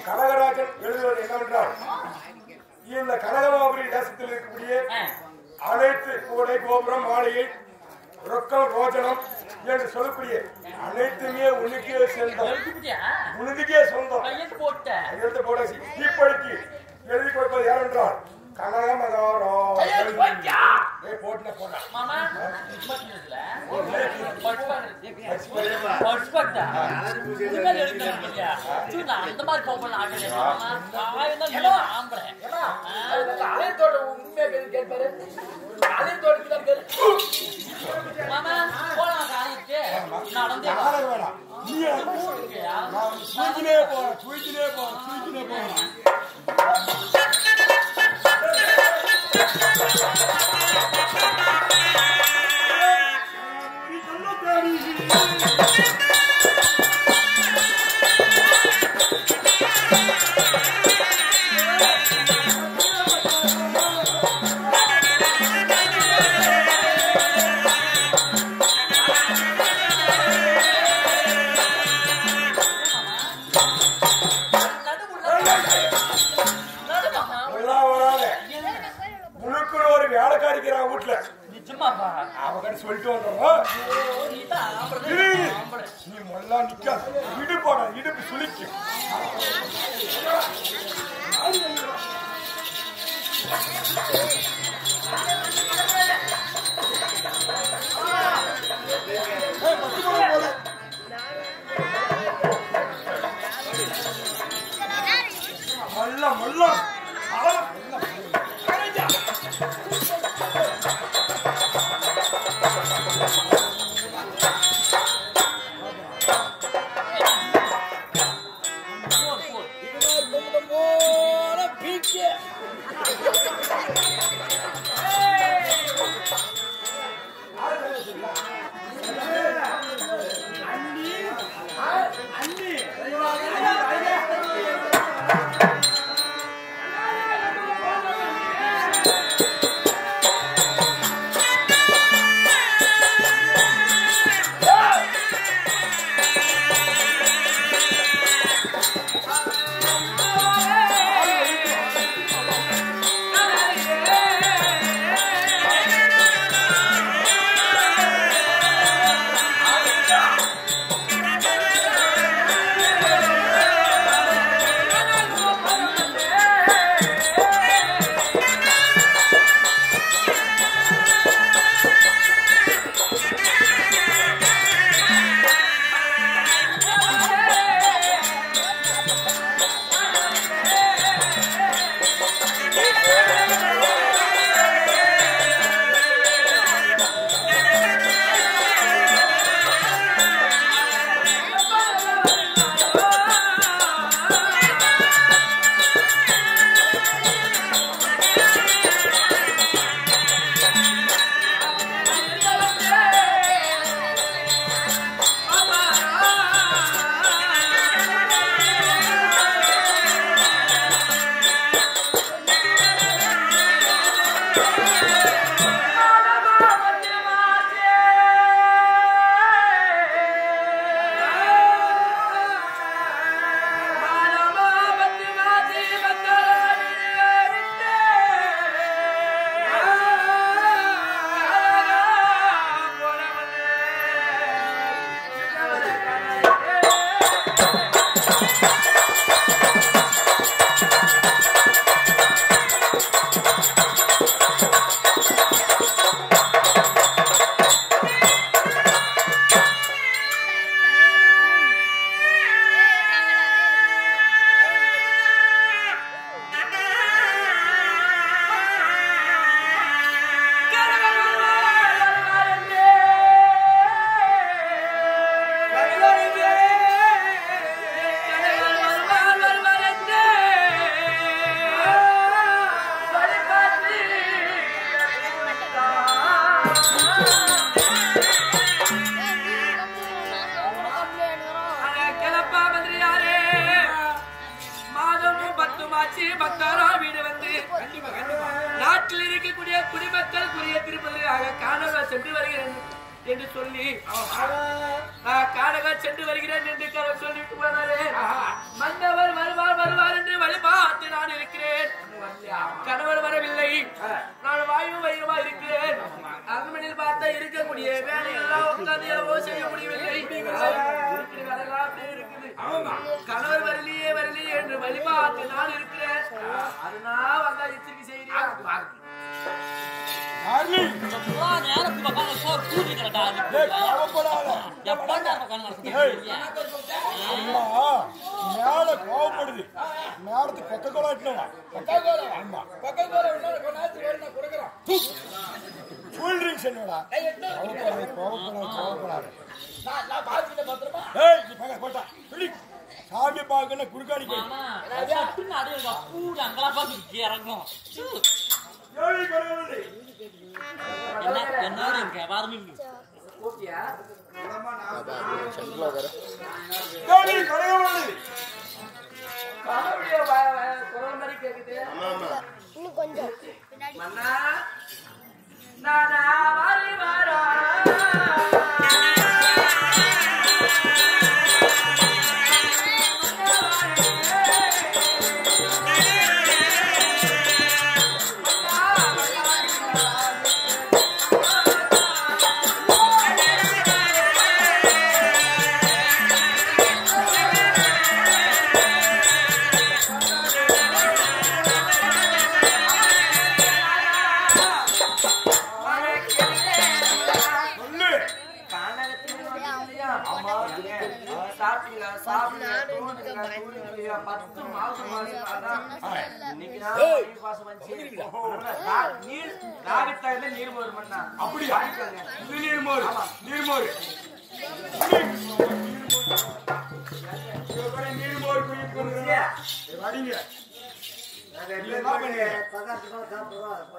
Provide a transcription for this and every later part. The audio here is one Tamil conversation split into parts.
கனகராஜன் எழுதுவது என்னவென்றால் இந்த கனகமாபுரி தேசத்தில் இருக்கக்கூடிய அனைத்து கூடை கோபுரம் மாளிகை ரொக்கம் ரோஜனம் என்று சொல்லக்கூடிய அனைத்துமே உனக்கே சொந்தம் உனக்கே சொந்தம் எழுத்து போட இப்படிக்கு எழுதி கொடுப்பது யாரென்றால் கனகமதாரோ சொல்லிட்டு வந்துடுறோம். நீ மொல்லா நிக்காத, இடுப்பாட இடுப்பு சுளிக்கு. மொல்லா மொல்லா காணக சென்று வருகிறேன் என்று சொல்லிட்டு போனாரே மன்னவர் கணவர் வரலையே வரலையே என்று வழிபாட்டு நான் இருக்கிறேன். அதனால வந்தா எச்சரிக்கை செய்கிறேன். மேல கோவப்படுது மேலத்துக்கு பக்க கோலாட்டினவா கூல் ட்ரிங்க்ஸ் என்னடா கோவப்படாது சாமி பாக்கணும் குறுக்காடி கொஞ்சம்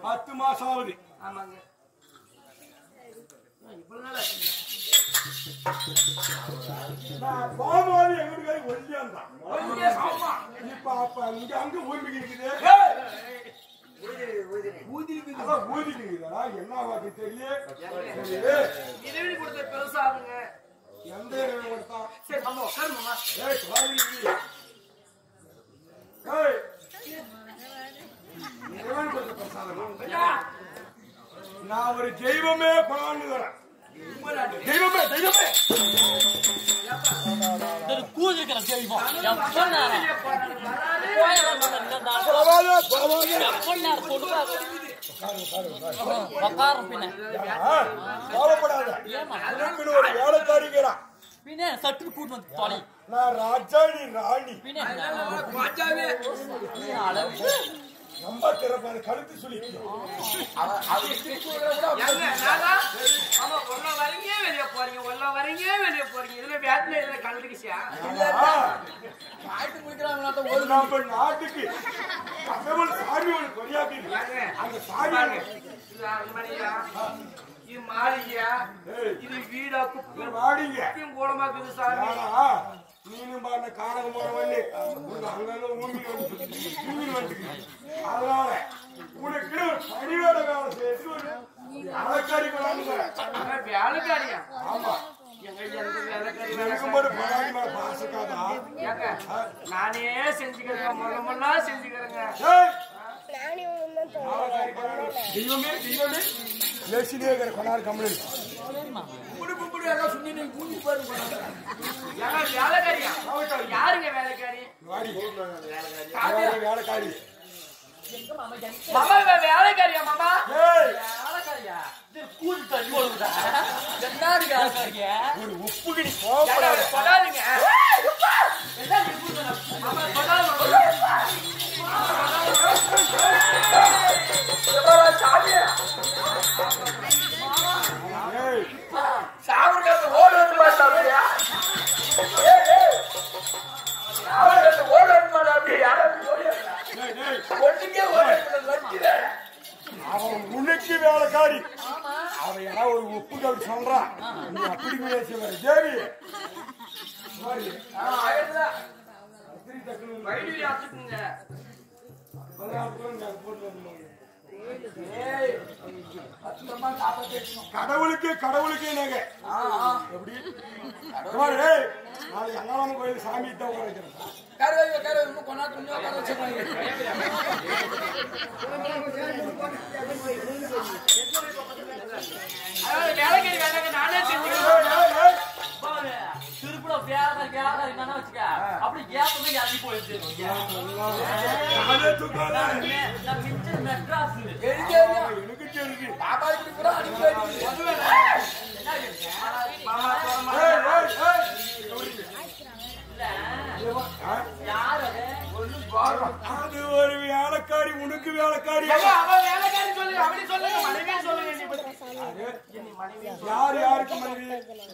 பத்து மாசம் ஆகுது. பாமாவி எங்களுக்கு ஒல்லியாந்தான் இப்ப அப்ப இங்க அங்க ஊர்மிக்கு இருக்குது ஊதிக்குதா என்ன வாக்கு தெரியல கொடுத்த பெருசாகுங்க எந்த கொடுத்தான் நான் ஒரு தெய்வமே கொண்டாந்து வரேன். தெய்வமே தெய்வமே கூதிக்கிற தெய்வம் ஒரு வேலைக்காரிங்கிறான் பின்ன சற்று கூட்டு வந்து தொலை நான் ராஜாணி ராணி ரொம்ப திறப்பாரு கழுத்து சொல்லி வெளியே போறீங்க வெளியே போறீங்க இதுல வேட்டில இதுல கலந்துக்கிச்சியா நம்ம நாட்டுக்கு சாமி ஒன்று கொரியாக்கி அந்த சாமி இது மாளிகையா இது வீடா குப்பை வாடிங்க கூடமாக்குது சாமி நீனும் பாருங்க காணகம் போற வண்டி அங்கங்க ஊமி வந்து அதனால உனக்கு பணியோட வேலை செய்து ஒரு வேலைக்காரி வேலைக்காரியா ஆமா நானே செஞ்சுக்கிறேன் முதல்ல செஞ்சுக்கிறேங்க கொண்டாரு கம்ப்ளைண்ட் யாருங்க வேலைக்காரி வேலைக்காரி மாமா வேலைக்காரியா மாமா வேலைக்காரியா கூலி தள்ளி கொடுக்குதா ஒரு உப்புகிடி கொடாதுங்க சாப்பிடுறது ஓடு வந்து மாட்டாங்க ஓடு வந்து அவன் உனக்கு வேலைக்காரி அவன் ஏன்னா ஒரு உப்பு கவி சொல்றான் நீ அப்படி தேவி கடவுளுக்கு கடவுளுக்கு நகை எப்படி நாளைக்கு அண்ணாமலை கோயில் சாமி தான் வைக்கிறேன் வேலைக்காரி வேண்டாங்க நானே திருப்பூர் வேலை என்னன்னா வச்சுக்க அப்படி ஏப்பமே இறங்கி போயிடுச்சு நானே தூக்காத. நான் மிச்சம் மெட்ராஸ் எனக்கு தெரியுது. பாபா இப்படி கூட அடிக்க யாரு அது ஒரு வேலைக்காரி, உனக்கு வேலைக்காரி. அவன் வேலைக்காரி சொல்லு, அப்படி சொல்லுங்க, மனைவி சொல்லுங்க. நீ பத்தி யார் யாருக்கு மனைவி?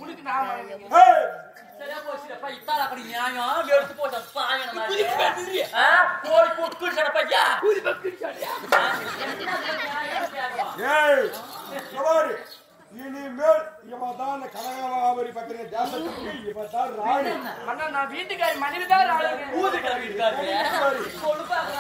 உனக்கு நான் மனைவி. ஏய், சரியா போச்சுப்பா இத்தால அப்படி நியாயம் எடுத்து போட்ட சாயன மாதிரி கோழி போட்டு சடப்பையா ஏய், சவாரி. இனிமேல் இவதான் அந்த கனகாபரி பத்திரிகை தேசத்துக்கு இவதான் ராணி. அண்ணா நான் வீட்டுக்காரி மனைவி தான் ராளுங்க. ஊது கிளம்பி இருக்காரு சொல்லுப்பாங்க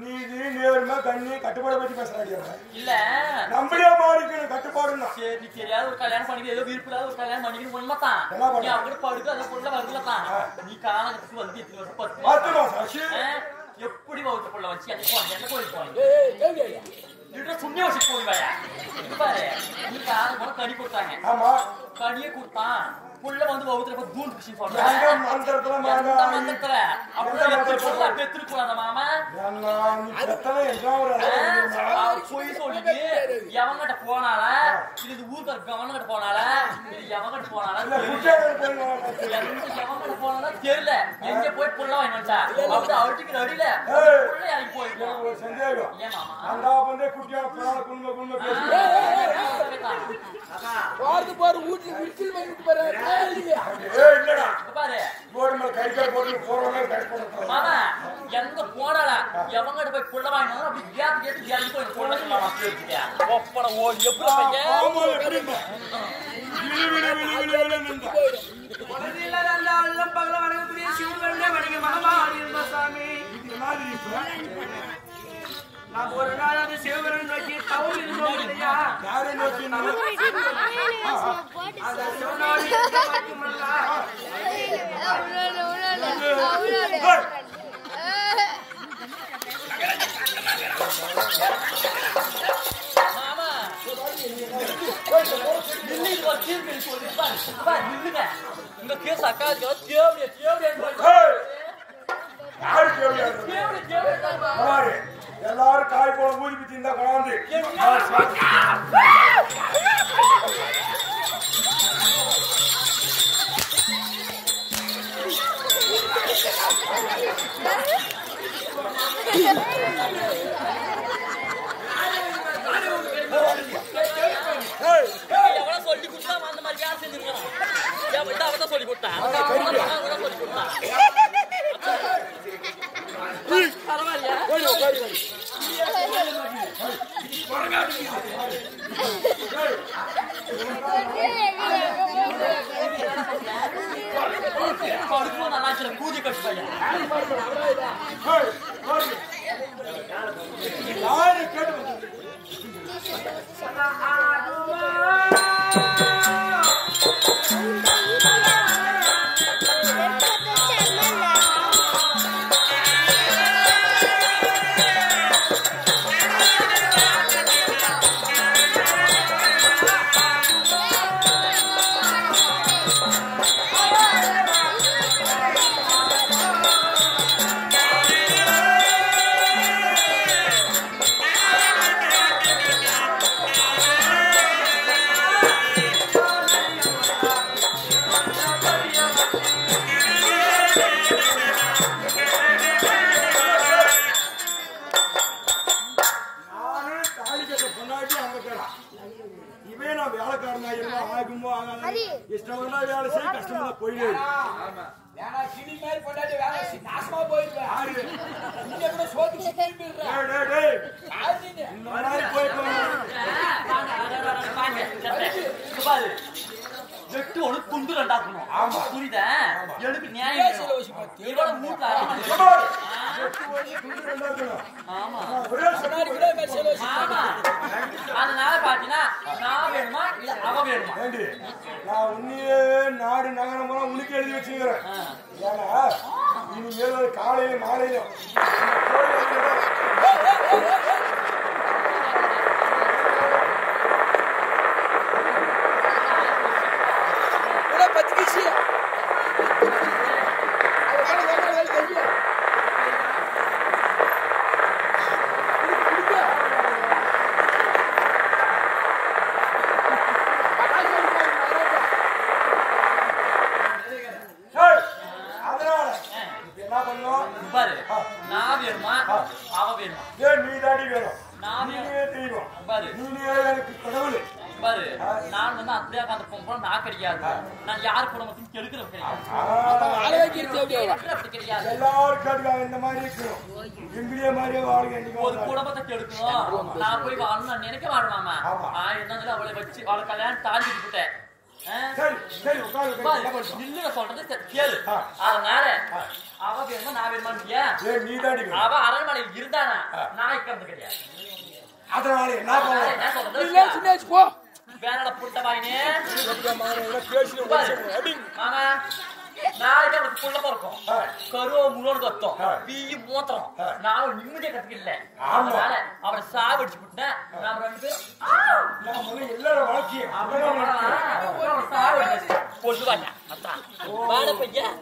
நீதி நேர்மை கண்ணி கட்டுப்பாடு பத்தி பேசுறாங்க. இல்ல நம்மளே மாறிக்கணும் கட்டுப்பாடுன்னா சரி நீ தெரியாத ஒரு கல்யாணம் பண்ணி ஏதோ விருப்பம் ஒரு கல்யாணம் பண்ணிக்கணும் உண்மைத்தான் என்ன பண்ண? நீ அவங்க படுக்க அந்த பொண்ணு வருதுலதான் நீ காலத்துக்கு வந்து இத்தனை வருஷம் 10 10 மாசம் மாசம் ஆச்சு. எப்படி வகுத்த பொண்ணு வச்சு அந்த போன என்ன கோயில் போனீங்க இதுல சுண்ணி வச்சு போயிவாயா பாரு நீ காலம் கனி கொடுத்தாங்க ஆமா கனியை கொடுத்தான் புள்ள வந்து வகுத்துல தூண்டு கிருஷ்ணி சொல்றாங்க எங்க மந்திரத்துல மாங்க மந்திரத்துல அப்படியே பெத்துருக்கூடாத மாமா நீ பெத்தனை எல்லாம் ஒரு போய் சொல்லிட்டு எவங்கிட்ட போனால இது ஊருக்கார கவனங்கிட்ட போனால இது எவங்கிட்ட போனால எவங்கிட்ட போனால தெரியல எங்க போய் புள்ள வாங்கி வச்சா அப்படி அழுட்டிக்கிற அடியில புள்ள இறங்கி போயிருக்கோம் ஒரு சந்தேகம் ஏன் மாமா அந்த வந்து குட்டியா போனால குடும்ப குடும்ப பேசி பாரு வீட்டுல விரிச்சல் வாங்கிட்டு போறாரு இல்லடா பாரு போர்டு மேல கை கால் போட்டு போறவங்க கை போட்டு மாமா எங்க போனால எவங்கிட்ட போய் புள்ள வாங்கி அப்படி கேட்டு இறங்கி போய் புள்ள மாமா கேட்டுக்கியா ஒப்பட ஓ எப்படி ஆமா எப்படிமா உலகில் நல்ல உள்ளம் பகல வணங்கக்கூடிய சிவகண்ணே வணங்க மகமாரி சாமி இது மாதிரி நான் ஒரு நாள் அந்த சிவகரன் நோக்கி தவறு இருந்தோம் இல்லையா யாரை நோக்கி அந்த சிவனாடி மட்டுமல்ல மாமா நில்லுங்க தீர்ப்பு சொல்லிருப்பாங்க நில்லுங்க உங்க கேஸ் அக்காவுக்கு தேவடியா எல்லாரும் காய் போல ஊதி பிச்சு இந்த கொண்டாந்து எவ்வளவு சொல்லி கொடுத்தா அந்த மாதிரி யார் செஞ்சிருக்கான் அவதான் சொல்லி கொடுத்தான் சொல்லி கொடுத்தான் நல்லா கூதி கட்டு வெட்டு ஒண்ணு துண்டு ரெண்டாக்கணும் ஆமா புரியுதா எனக்கு நியாயம் இவரோட மூட்டை ஆமா அதனால பாத்தீங்கன்னா நான் வேணுமா இல்ல அவ வேணுமா நான் உன்னையே நாடு நகரம் உனக்கு எழுதி வச்சுக்கிறேன் ஏன்னா இனிமேல் காலையில மாலையில நான் வேணுமா அவ வேணுமா நீ தாடி வேணும் நான் தெய்வம் பாரு எனக்கு கடவுள் பாரு நான் வந்து அப்படியே அந்த பொம்பளை நான் கிடையாது நான் யார் குடும்பத்தையும் கெடுக்கிறது கிடையாது எல்லாரும் கேட்காங்க இந்த மாதிரி இருக்கணும் எங்களையே மாதிரியே வாழ்க்கை ஒரு குடும்பத்தை கெடுக்கணும் நான் போய் வாழணும் நான் நினைக்க மாட்டேன் என்னதுல அவளை வச்சு அவளை கல்யாணம் தாண்டிட்டு போட்டேன் சொல்றது கேளு அதனால அவ வேணுமா நான் வேணுமா அவ அரண்மனையில் இருந்தானா நான் இருக்கிறது கிடையாது அதனால என்ன போ வேணாட புட்ட வாயினே பேசி மாமா நாளைக்கு அவனுக்கு புள்ள பிறக்கும் கருவ முழு கத்தம் வீ மூத்திரம் நானும் நிம்மதியா கத்துக்கல அதனால அவனை சாவடிச்சு விட்டேன் நாம 2 பேரும் எல்லாரும் வளர்க்கிய சாவடிச்சு பொழுதுவாங்க அத்தான் வாட பையன்